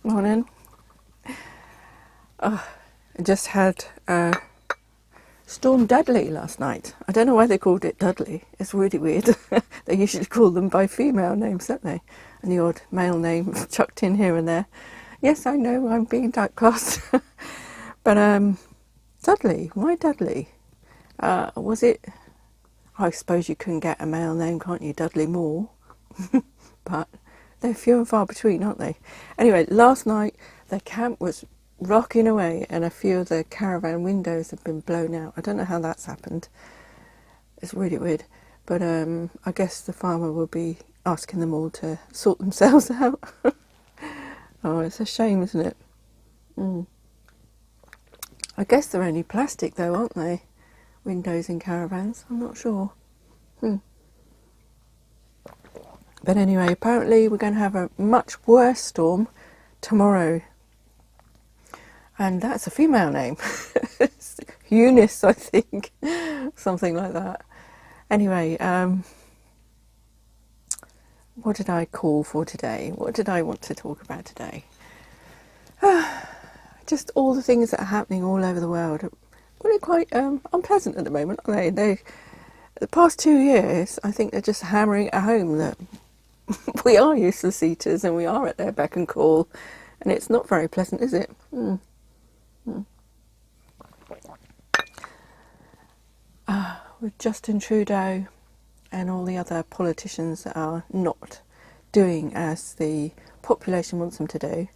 Morning. I just had Storm Dudley last night. I don't know why they called it Dudley. It's really weird. They usually call them by female names, don't they? And the odd male name chucked in here and there. Yes, I know, I'm being typecast. But Dudley, why Dudley? Was it... I suppose you can get a male name, can't you? Dudley Moore. But they're few and far between, aren't they? Anyway, last night the camp was rocking away and a few of the caravan windows have been blown out. I don't know how that's happened. It's really weird. But I guess the farmer will be asking them all to sort themselves out. Oh, it's a shame, isn't it? I guess they're only plastic though, aren't they? Windows in caravans. I'm not sure. But anyway, apparently we're going to have a much worse storm tomorrow. And that's a female name. Eunice, I think. Something like that. Anyway, what did I call for today? What did I want to talk about today? Just all the things that are happening all over the world. Really quite unpleasant at the moment, aren't they? The past 2 years, I think they're just hammering at home that we are useless eaters and we are at their beck and call. And it's not very pleasant, is it? With Justin Trudeau and all the other politicians that are not doing as the population wants them to do,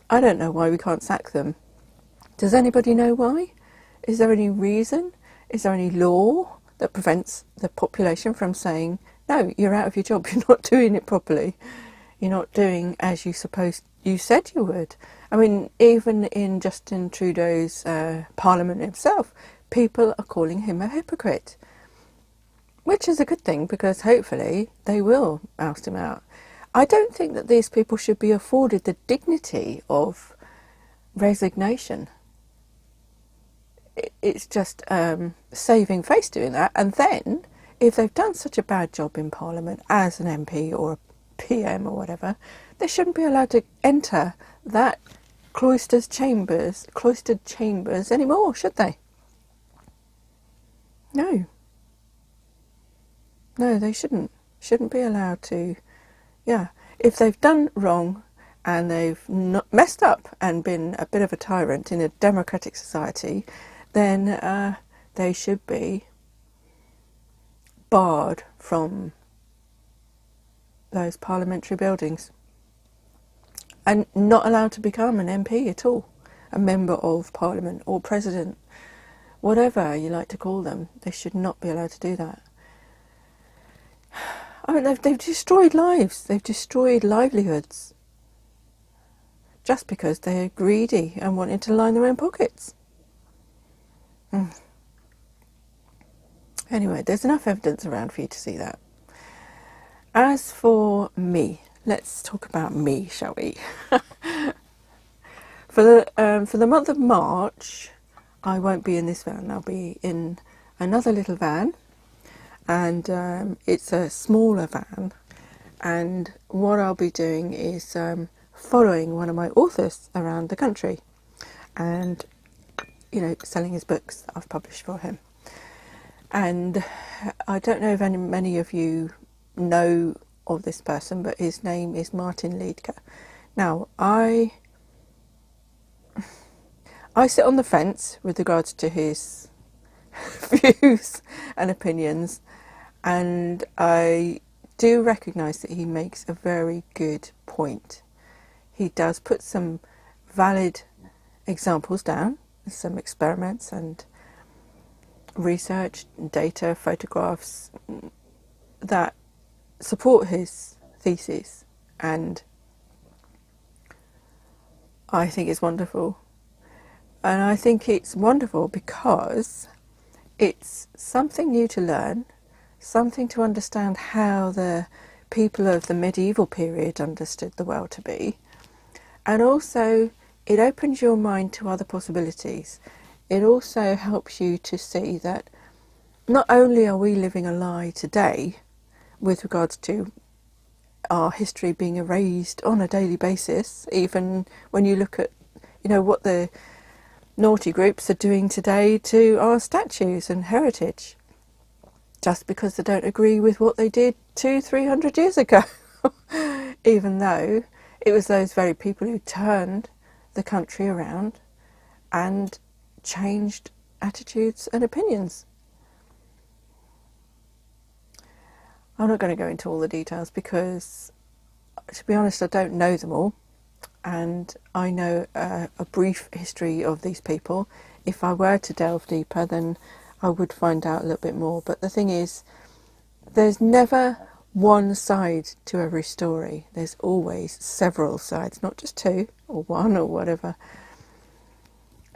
I don't know why we can't sack them. Does anybody know why? Is there any reason? Is there any law that prevents the population from saying, no, you're out of your job, you're not doing it properly, you're not doing as you said you would? I mean, even in Justin Trudeau's parliament himself, people are calling him a hypocrite, which is a good thing because hopefully they will oust him out. I don't think that these people should be afforded the dignity of resignation. It's just saving face doing that. And then, if they've done such a bad job in Parliament as an MP or a PM or whatever, they shouldn't be allowed to enter that cloistered chambers anymore, should they? No. No, they shouldn't. Shouldn't be allowed to. Yeah. If they've done wrong and they've not messed up and been a bit of a tyrant in a democratic society, then they should be barred from those parliamentary buildings and not allowed to become an MP at all, a member of parliament or president, whatever you like to call them. They should not be allowed to do that. I mean, they've destroyed lives, they've destroyed livelihoods just because they're greedy and wanting to line their own pockets. Anyway, there's enough evidence around for you to see that. As for me, let's talk about me, shall we? For the month of March, I won't be in this van. I'll be in another little van, and it's a smaller van. And what I'll be doing is following one of my authors around the country, and selling his books that I've published for him. And I don't know if many of you know of this person, but his name is Martin Liedtke. Now, I sit on the fence with regards to his views and opinions, and I do recognise that he makes a very good point. He does put some valid examples down, some experiments and research, data, photographs that support his thesis, and I think it's wonderful. And I think it's wonderful because it's something new to learn, something to understand how the people of the medieval period understood the world to be, and also it opens your mind to other possibilities. It also helps you to see that not only are we living a lie today with regards to our history being erased on a daily basis, even when you look at, what the naughty groups are doing today to our statues and heritage, just because they don't agree with what they did 200-300 years ago. Even though it was those very people who turned the country around and changed attitudes and opinions. I'm not going to go into all the details because, to be honest, I don't know them all, and I know a brief history of these people. If I were to delve deeper, then I would find out a little bit more. But the thing is, there's never one side to every story. There's always several sides, not just two or one or whatever.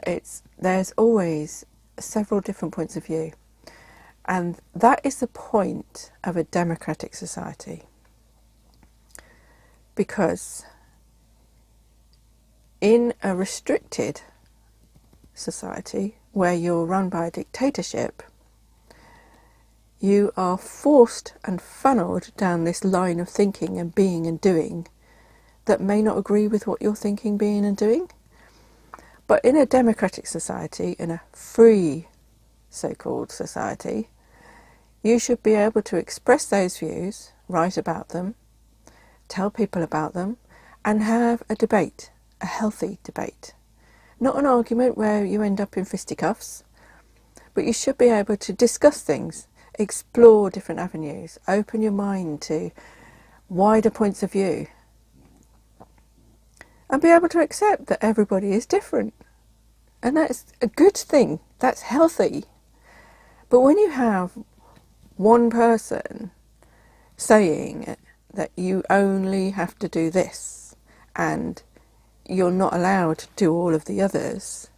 There's always several different points of view. And that is the point of a democratic society. Because in a restricted society where you're run by a dictatorship, you are forced and funneled down this line of thinking and being and doing that may not agree with what you're thinking, being and doing. But in a democratic society, in a free so-called society, you should be able to express those views, write about them, tell people about them, and have a debate, a healthy debate. Not an argument where you end up in fisticuffs, but you should be able to discuss things, explore different avenues, open your mind to wider points of view, and be able to accept that everybody is different. And that's a good thing, that's healthy. But when you have one person saying that you only have to do this and you're not allowed to do all of the others,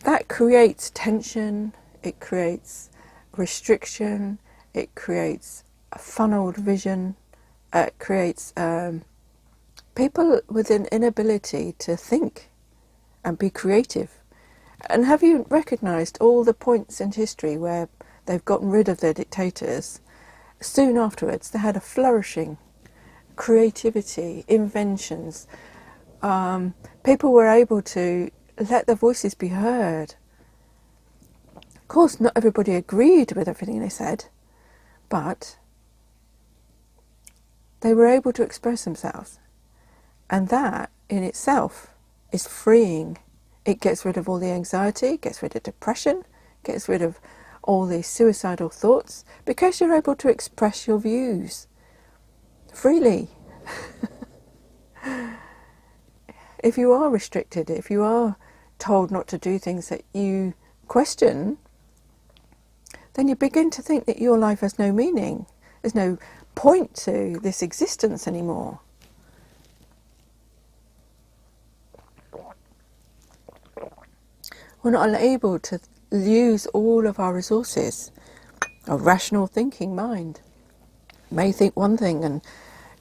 that creates tension, it creates restriction, it creates a funneled vision, it creates people with an inability to think and be creative. And have you recognised all the points in history where they've gotten rid of their dictators? Soon afterwards they had a flourishing creativity, inventions. People were able to let their voices be heard. Of course, not everybody agreed with everything they said, but they were able to express themselves. And that in itself is freeing. It gets rid of all the anxiety, gets rid of depression, gets rid of all these suicidal thoughts, because you're able to express your views freely. If you are restricted, if you are told not to do things that you question, then you begin to think that your life has no meaning. There's no point to this existence anymore. We're not able to use all of our resources. A rational thinking mind may think one thing and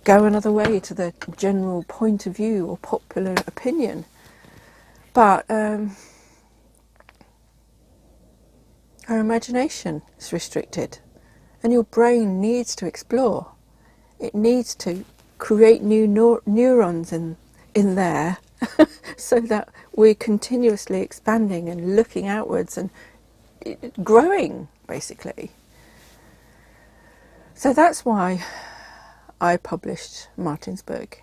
go another way to the general point of view or popular opinion. But our imagination is restricted, and your brain needs to explore. It needs to create new neurons in there so that we're continuously expanding and looking outwards and growing, basically. So that's why I published Martin's book.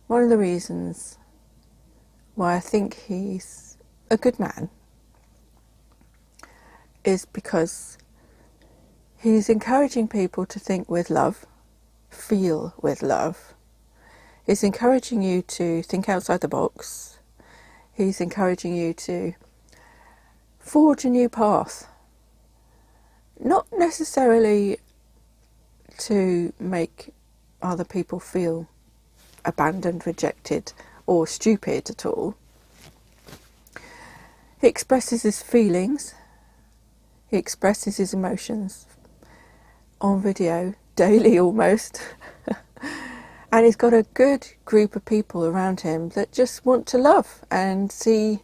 One of the reasons why I think he's a good man is because he's encouraging people to think with love, feel with love. He's encouraging you to think outside the box. He's encouraging you to forge a new path. Not necessarily to make other people feel abandoned, rejected, or stupid at all. He expresses his feelings. He expresses his emotions on video, daily almost. And he's got a good group of people around him that just want to love and see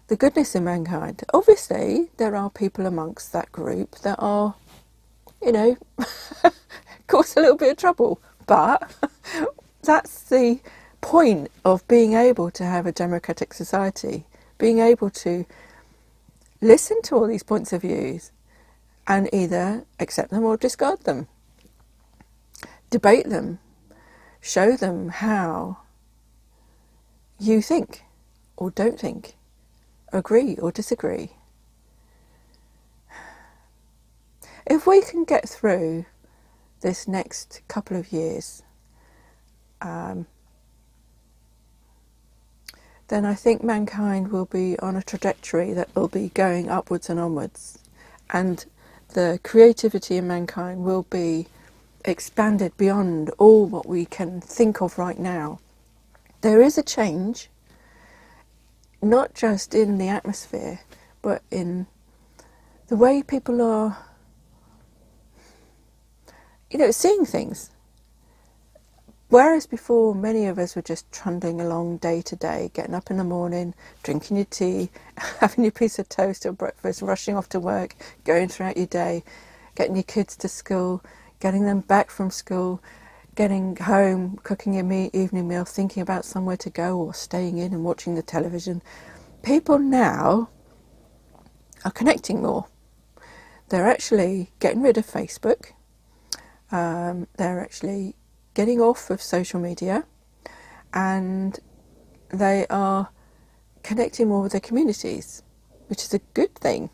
the goodness in mankind. Obviously, there are people amongst that group that are, cause a little bit of trouble. But that's the point of being able to have a democratic society, being able to listen to all these points of views and either accept them or discard them, debate them, show them how you think or don't think, agree or disagree. If we can get through this next couple of years, then I think mankind will be on a trajectory that will be going upwards and onwards, and the creativity in mankind will be expanded beyond all what we can think of right now. There is a change, not just in the atmosphere, but in the way people are, seeing things. Whereas before, many of us were just trundling along day to day, getting up in the morning, drinking your tea, having your piece of toast or breakfast, rushing off to work, going throughout your day, getting your kids to school, getting them back from school, getting home, cooking your evening meal, thinking about somewhere to go or staying in and watching the television. People now are connecting more. They're actually getting rid of Facebook. They're actually getting off of social media, and they are connecting more with their communities, which is a good thing.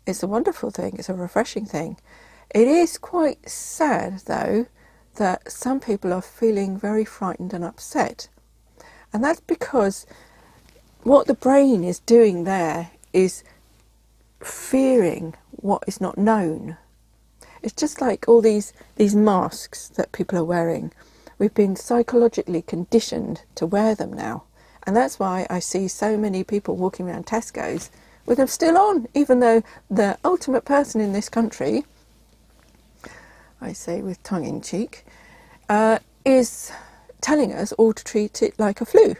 It's a wonderful thing. It's a refreshing thing. It is quite sad, though, that some people are feeling very frightened and upset. And that's because what the brain is doing there is fearing what is not known. It's just like all these masks that people are wearing. We've been psychologically conditioned to wear them now. And that's why I see so many people walking around Tesco's with them still on, even though the ultimate person in this country, I say with tongue in cheek, is telling us all to treat it like a flu.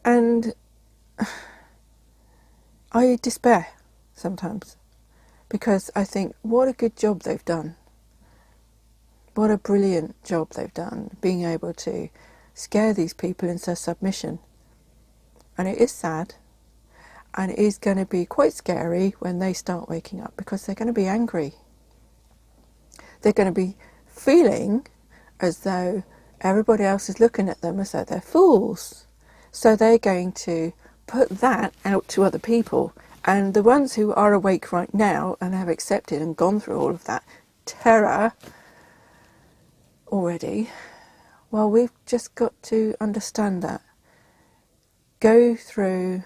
And I despair sometimes, because I think, what a good job they've done. What a brilliant job they've done, being able to scare these people into submission. And it is sad, and it is going to be quite scary when they start waking up, because they're going to be angry. They're going to be feeling as though everybody else is looking at them as though they're fools. So they're going to put that out to other people. And the ones who are awake right now and have accepted and gone through all of that terror already, well, we've just got to understand that. Go through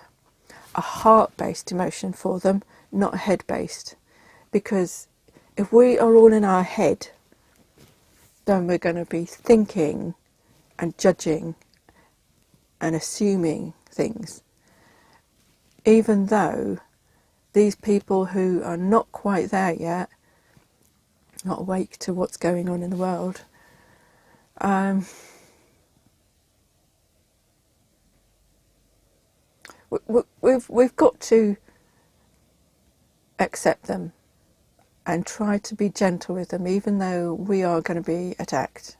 a heart-based emotion for them, not head-based. Because if we are all in our head, then we're going to be thinking and judging and assuming things. Even though these people who are not quite there yet, not awake to what's going on in the world, we've got to accept them and try to be gentle with them, even though we are going to be attacked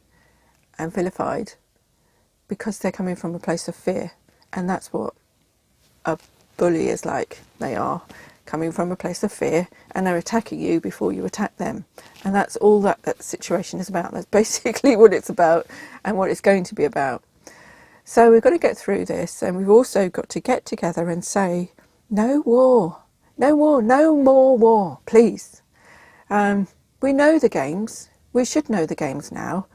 and vilified, because they're coming from a place of fear. And that's what a bully is like. They are coming from a place of fear, and they're attacking you before you attack them. And that's all that situation is about. That's basically what it's about and what it's going to be about. So we've got to get through this, and we've also got to get together and say, no war, no war, no more war, please. We know the games. We should know the games now.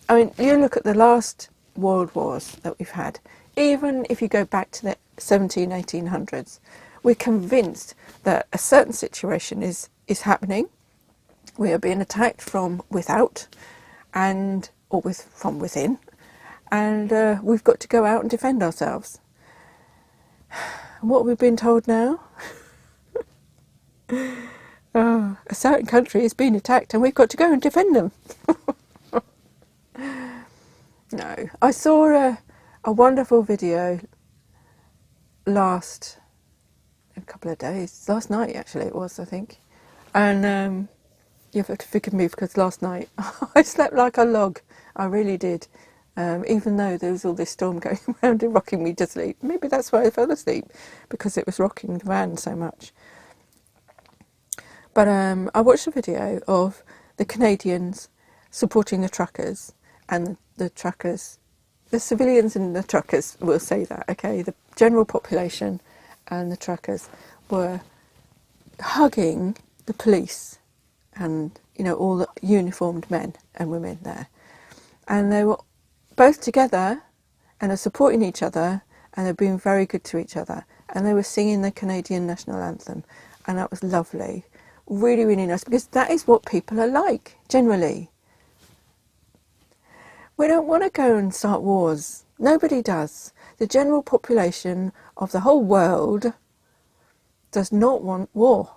I mean, you look at the last world wars that we've had. Even if you go back to the 1800s, we're convinced that a certain situation is happening. We are being attacked from without or from within, and we've got to go out and defend ourselves. And what we've been told now? A certain country is being attacked and we've got to go and defend them. No. I saw a wonderful video last night actually it was, I think. And You have to forgive me because last night I slept like a log. I really did. Even though there was all this storm going around and rocking me to sleep. Maybe that's why I fell asleep, because it was rocking the van so much. But I watched a video of the Canadians supporting the truckers, and the truckers, the civilians and the truckers will say that, okay? The general population and the truckers were hugging the police and, you know, all the uniformed men and women there. And they were both together and are supporting each other, and they're being very good to each other. And they were singing the Canadian national anthem, and that was lovely. Really, really nice, because that is what people are like, generally. We don't want to go and start wars. Nobody does. The general population of the whole world does not want war.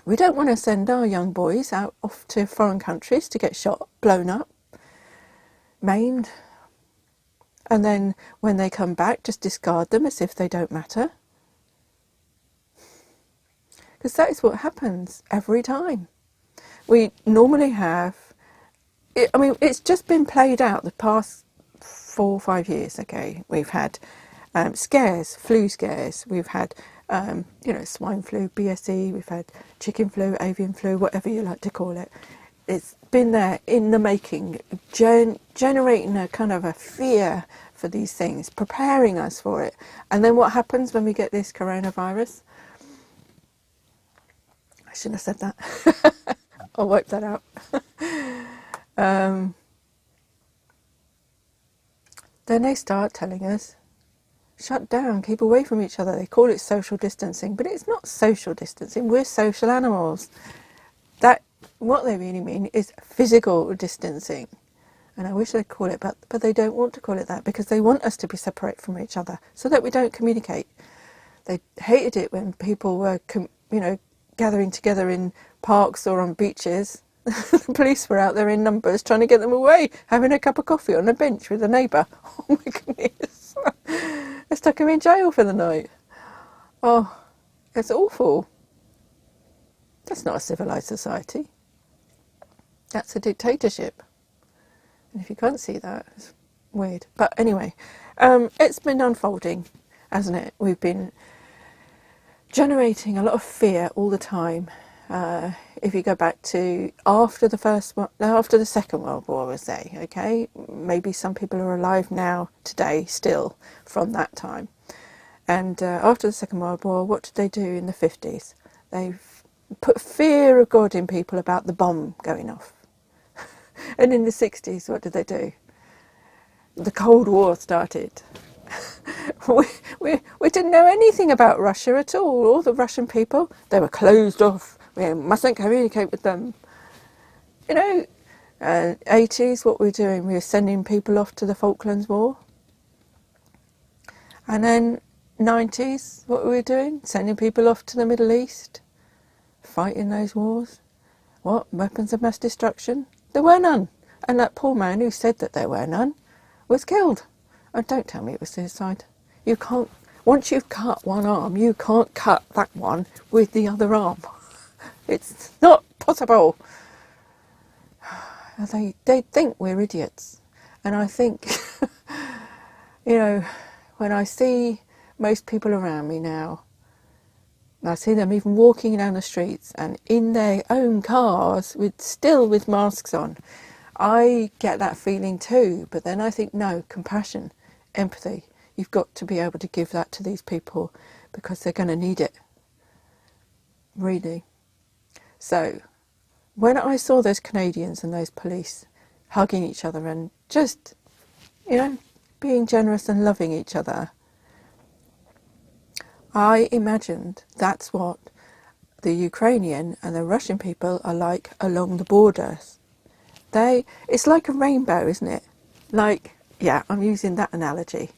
We don't want to send our young boys out off to foreign countries to get shot, blown up, maimed, and then when they come back just discard them as if they don't matter. Because that is what happens every time. We normally have, it's just been played out the past 4 or 5 years, okay? We've had scares, flu scares, we've had, swine flu, BSE, we've had chicken flu, avian flu, whatever you like to call it. It's been there in the making, generating a kind of a fear for these things, preparing us for it. And then what happens when we get this coronavirus? I shouldn't have said that. I'll wipe that out. Then they start telling us, shut down, keep away from each other. They call it social distancing, but it's not social distancing. We're social animals. What they really mean is physical distancing. And I wish they'd call it, but they don't want to call it that, because they want us to be separate from each other so that we don't communicate. They hated it when people were, gathering together in parks or on beaches. The police were out there in numbers trying to get them away, having a cup of coffee on a bench with a neighbour. Oh my goodness. They stuck him in jail for the night. Oh, it's awful. That's not a civilised society. That's a dictatorship. And if you can't see that, it's weird. But anyway, it's been unfolding, hasn't it? We've been generating a lot of fear all the time. If you go back to after the Second World War, I say, okay, maybe some people are alive now, today, still, from that time. And after the Second World War, what did they do in the 50s? They've put fear of God in people about the bomb going off. And in the 60s, what did they do? The Cold War started. We didn't know anything about Russia at all. All the Russian people, they were closed off. We mustn't communicate with them. 80s, what were we doing? We were sending people off to the Falklands War. And then 90s, what were we doing? Sending people off to the Middle East, fighting those wars. What? Weapons of mass destruction? There were none. And that poor man who said that there were none was killed. Oh, don't tell me it was suicide. You can't, once you've cut one arm, you can't cut that one with the other arm. It's not possible. They think we're idiots. And I think, when I see most people around me now, and I see them even walking down the streets and in their own cars with masks on, I get that feeling too. But then I think, no, compassion, empathy. You've got to be able to give that to these people because they're going to need it. Really. So when I saw those Canadians and those police hugging each other and just, being generous and loving each other, I imagined that's what the Ukrainian and the Russian people are like along the borders. It's like a rainbow, isn't it? I'm using that analogy.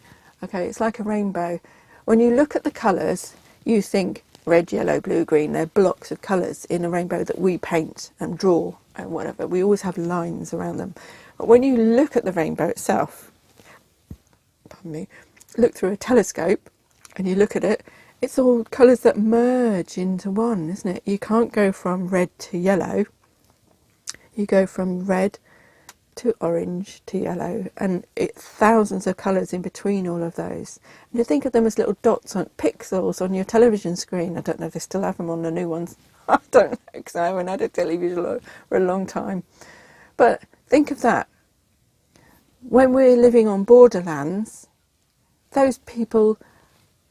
Okay, it's like a rainbow. When you look at the colours, you think red, yellow, blue, green. They're blocks of colours in a rainbow that we paint and draw and whatever. We always have lines around them. But when you look at the rainbow itself, look through a telescope and you look at it, it's all colours that merge into one, isn't it? You can't go from red to yellow. You go from red to orange to yellow, and it's thousands of colours in between all of those. And you think of them as little dots on pixels on your television screen. I don't know if they still have them on the new ones. I don't know, because I haven't had a television for a long time. But think of that. When we're living on borderlands, those people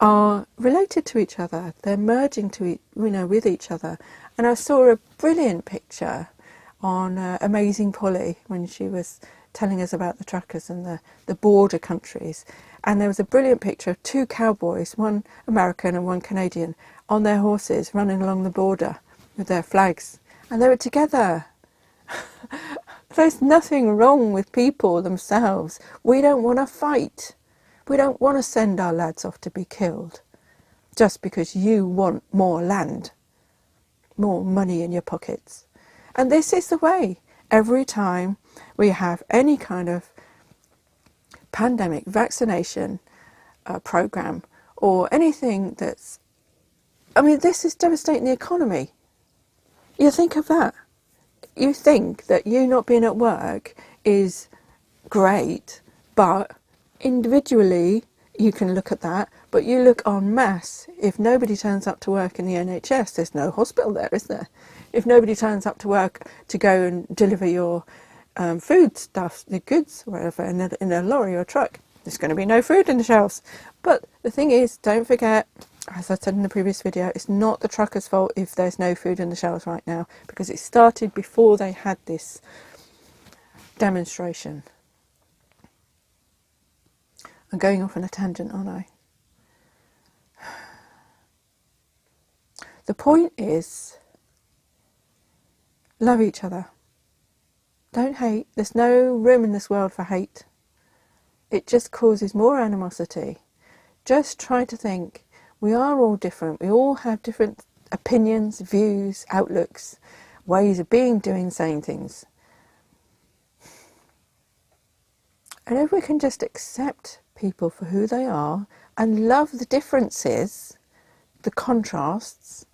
are related to each other. They're merging with each other. And I saw a brilliant picture on Amazing Polly when she was telling us about the truckers and the border countries. And there was a brilliant picture of two cowboys, one American and one Canadian, on their horses running along the border with their flags. And they were together. There's nothing wrong with people themselves. We don't want to fight. We don't want to send our lads off to be killed just because you want more land, more money in your pockets. And this is the way. Every time we have any kind of pandemic vaccination program or anything this is devastating the economy. You think of that. You think that you not being at work is great, but individually you can look at that, but you look en masse. If nobody turns up to work in the NHS, there's no hospital there, is there? If nobody turns up to work to go and deliver your food stuff, the goods, wherever, in a lorry or truck, there's going to be no food in the shelves. But the thing is, don't forget, as I said in the previous video, it's not the truckers' fault if there's no food in the shelves right now, because it started before they had this demonstration. I'm going off on a tangent, aren't I? The point is, love each other. Don't hate. There's no room in this world for hate. It just causes more animosity. Just try to think, we are all different. We all have different opinions, views, outlooks, ways of being, doing, saying things. And if we can just accept people for who they are and love the differences, the contrasts,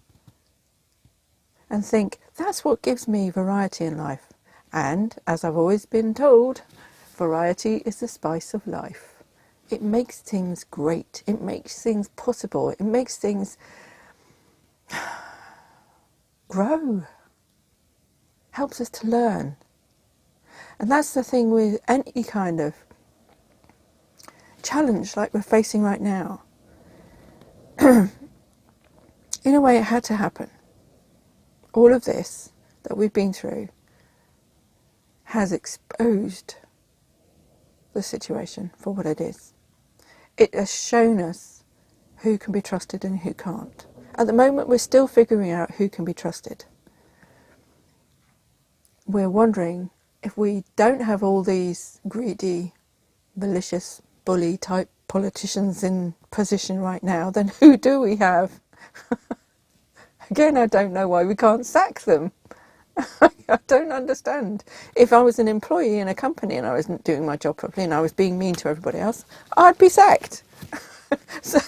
and think, that's what gives me variety in life. And, as I've always been told, variety is the spice of life. It makes things great. It makes things possible. It makes things grow. Helps us to learn. And that's the thing with any kind of challenge like we're facing right now. In a way, it had to happen. All of this that we've been through has exposed the situation for what it is. It has shown us who can be trusted and who can't. At the moment, we're still figuring out who can be trusted. We're wondering, if we don't have all these greedy, malicious, bully type politicians in position right now, then who do we have? Again, I don't know why we can't sack them. I don't understand. If I was an employee in a company and I wasn't doing my job properly and I was being mean to everybody else, I'd be sacked. So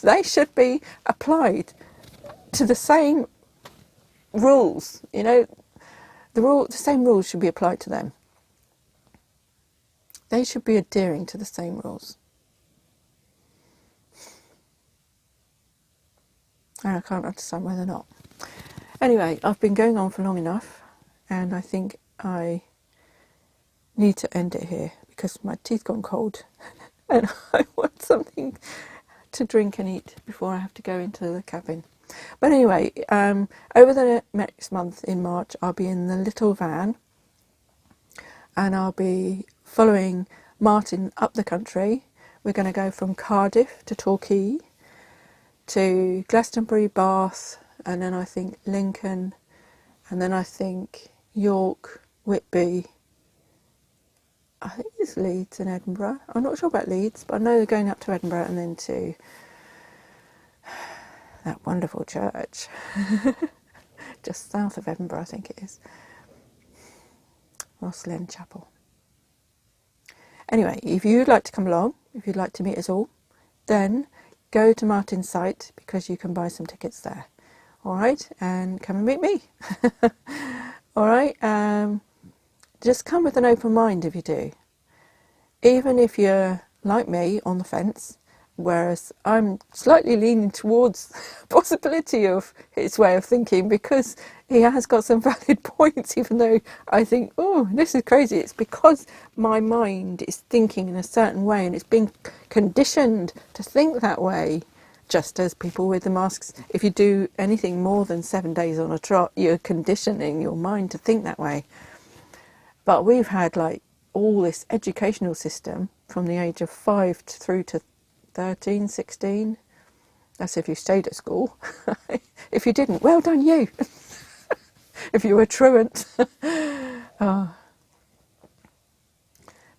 they should be applied to the same rules. You know, the same rules should be applied to them. They should be adhering to the same rules. And I can't understand why they're not. Anyway, I've been going on for long enough, and I think I need to end it here because my teeth gone cold and I want something to drink and eat before I have to go into the cabin. But anyway, over the next month in March, I'll be in the little van and I'll be following Martin up the country. We're going to go from Cardiff to Torquay to Glastonbury, Bath, and then I think Lincoln, and then I think York, Whitby. I think there's Leeds and Edinburgh. I'm not sure about Leeds, but I know they're going up to Edinburgh and then to that wonderful church just south of Edinburgh, I think it is, Rosslyn Chapel. Anyway, if you'd like to come along, if you'd like to meet us all, then go to Martin's site because you can buy some tickets there. All right, and come and meet me. All right, just come with an open mind if you do. Even if you're like me on the fence, whereas I'm slightly leaning towards the possibility of his way of thinking, because he has got some valid points, even though I think, oh, this is crazy. It's because my mind is thinking in a certain way and it's been conditioned to think that way. Just as people with the masks, if you do anything more than 7 days on a trot, you're conditioning your mind to think that way. But we've had like all this educational system from the age of 5 through to 13, 16. That's if you stayed at school. If you didn't, well done you. If you were truant.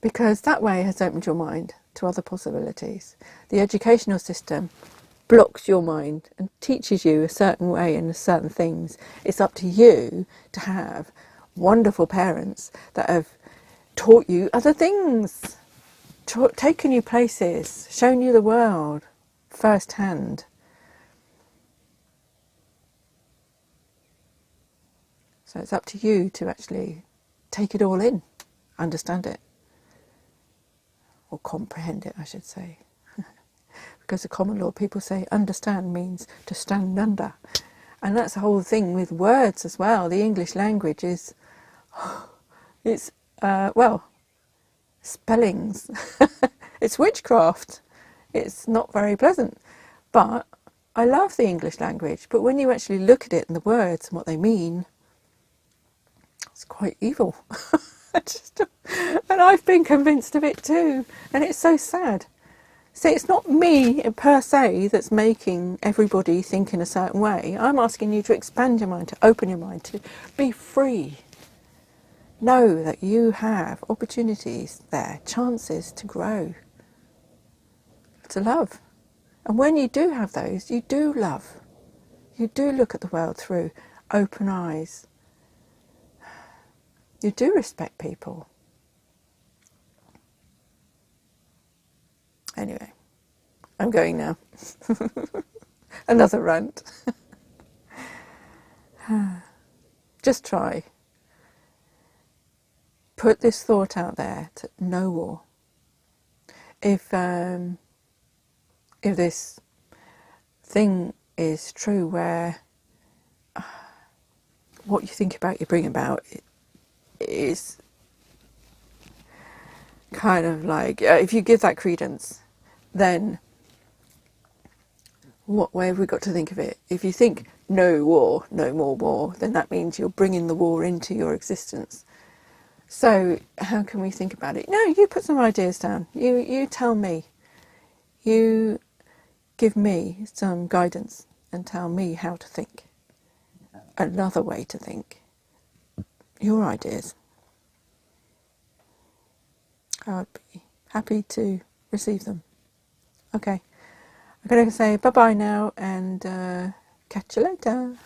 Because that way has opened your mind to other possibilities. The educational system blocks your mind and teaches you a certain way and certain things. It's up to you to have wonderful parents that have taught you other things, taken you places, shown you the world firsthand. So it's up to you to actually take it all in, understand it, or comprehend it, I should say. Because the common law, people say understand means to stand under. And that's the whole thing with words as well. The English language is, it's, spellings. It's witchcraft. It's not very pleasant. But I love the English language. But when you actually look at it and the words and what they mean, it's quite evil. And I've been convinced of it too. And it's so sad. See, it's not me per se that's making everybody think in a certain way. I'm asking you to expand your mind, to open your mind, to be free. Know that you have opportunities there, chances to grow, to love. And when you do have those, you do love. You do look at the world through open eyes. You do respect people. Anyway, I'm going now. Another rant. Just try. Put this thought out there to no war. If this thing is true where what you think about you bring about, it is kind of like, if you give that credence, then what way have we got to think of it? If you think no war, no more war, then that means you're bringing the war into your existence. So how can we think about it? No, you put some ideas down. You tell me. You give me some guidance and tell me how to think. Another way to think. Your ideas. I would be happy to receive them. Okay. I'm going to say bye-bye now and catch you later.